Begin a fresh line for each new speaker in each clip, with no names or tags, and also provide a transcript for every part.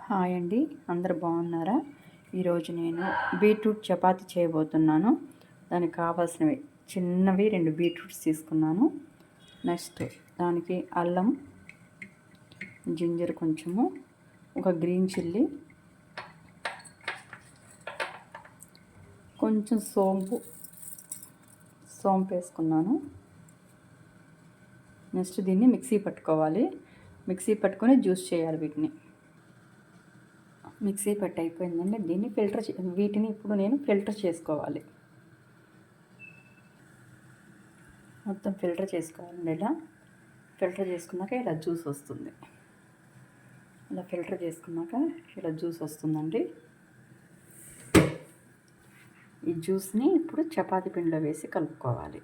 Hi అండి, అందరు బాగున్నారా? ఈరోజు నేను బీట్రూట్ చపాతీ చేయబోతున్నాను. దానికి కావాల్సినవి చిన్నవి 2 బీట్రూట్స్ తీసుకున్నాను. నెక్స్ట్ దానికి అల్లం, జింజర్ కొంచెము, ఒక గ్రీన్ చిల్లీ, కొంచెం సోంపు వేసుకున్నాను. నెక్స్ట్ దీన్ని మిక్సీ పట్టుకోవాలి. మిక్సీ పట్టుకొని జ్యూస్ చేయాలి. మిక్సీ పట్టి అయిపోయిందండి. దీన్ని వీటిని ఇప్పుడు నేను ఫిల్టర్ చేసుకోవాలి. మొత్తం ఫిల్టర్ చేసుకోవాలండి. ఇలా ఫిల్టర్ చేసుకున్నాక ఇలా జ్యూస్ వస్తుంది. ఇలా ఫిల్టర్ చేసుకున్నాక ఇలా జ్యూస్ వస్తుందండి. ఈ జ్యూస్ని ఇప్పుడు చపాతీ పిండిలో వేసి కలుపుకోవాలి.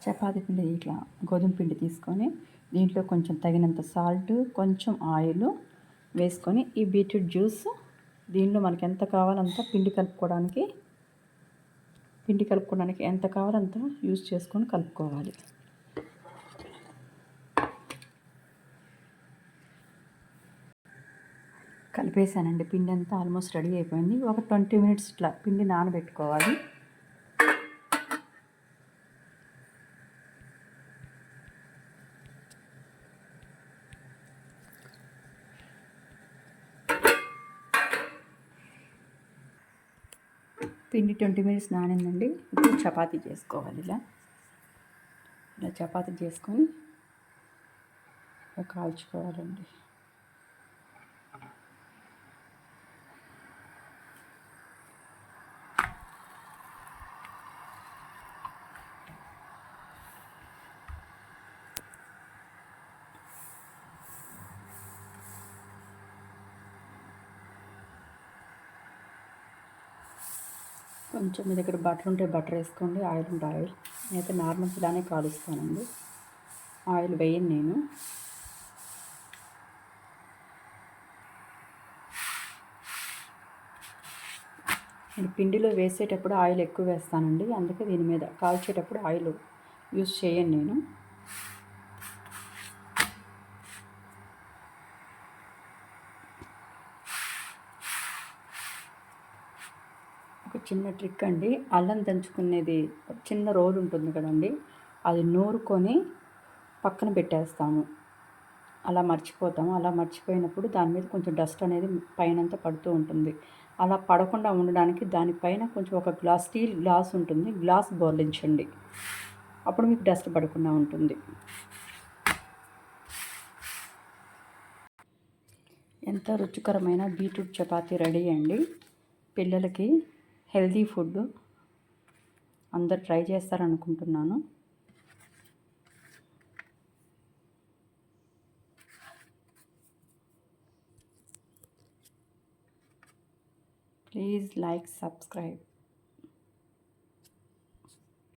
చపాతీ పిండి ఇట్లా గోధుమ పిండి తీసుకొని దీంట్లో కొంచెం తగినంత సాల్ట్, కొంచెం ఆయిల్ వేసుకొని ఈ బీట్రూట్ జ్యూస్ దీనిలో మనకి ఎంత కావాలంత పిండి కలుపుకోవడానికి ఎంత కావాలంత యూజ్ చేసుకొని కలుపుకోవాలి. కలిపేసానండి. పిండి అంతా ఆల్మోస్ట్ రెడీ అయిపోయింది. ఒక 20 మినిట్స్ ఇట్లా పిండి నానబెట్టుకోవాలి. పిండి 20 మినిట్స్ నానిందండి. ఇప్పుడు చపాతీ చేసుకోవాలి. ఇలా చపాతీ చేసుకొని కాల్చుకోవాలండి. కొంచెం మీ దగ్గర బటర్ ఉంటే బటర్ వేసుకోండి, ఆయిల్ ఉంటే ఆయిల్. నేనైతే నార్మల్ ఇలానే కాలుస్తానండి. ఆయిల్ వేయను నేను. పిండిలో వేసేటప్పుడు ఆయిల్ ఎక్కువ వేస్తానండి, అందుకే దీని మీద కాల్చేటప్పుడు ఆయిల్ యూజ్ చేయను నేను. ఒక చిన్న ట్రిక్ అండి, అల్లం దంచుకునేది చిన్న రోలు ఉంటుంది కదండి, అది నూరుకొని పక్కన పెట్టేస్తాము. అలా మర్చిపోతాము. అలా మర్చిపోయినప్పుడు దాని మీద కొంచెం డస్ట్ అనేది పైనంతా పడుతూ ఉంటుంది. అలా పడకుండా ఉండడానికి దానిపైన కొంచెం ఒక స్టీల్ గ్లాస్ ఉంటుంది, గ్లాస్ బోర్లించండి. అప్పుడు మీకు డస్ట్ పడకుండా ఉంటుంది. ఎంత రుచికరమైన బీట్రూట్ చపాతీ రెడీ అండి. పిల్లలకి హెల్తీ ఫుడ్. అందరు ట్రై చేస్తారనుకుంటున్నాను. Please like, subscribe.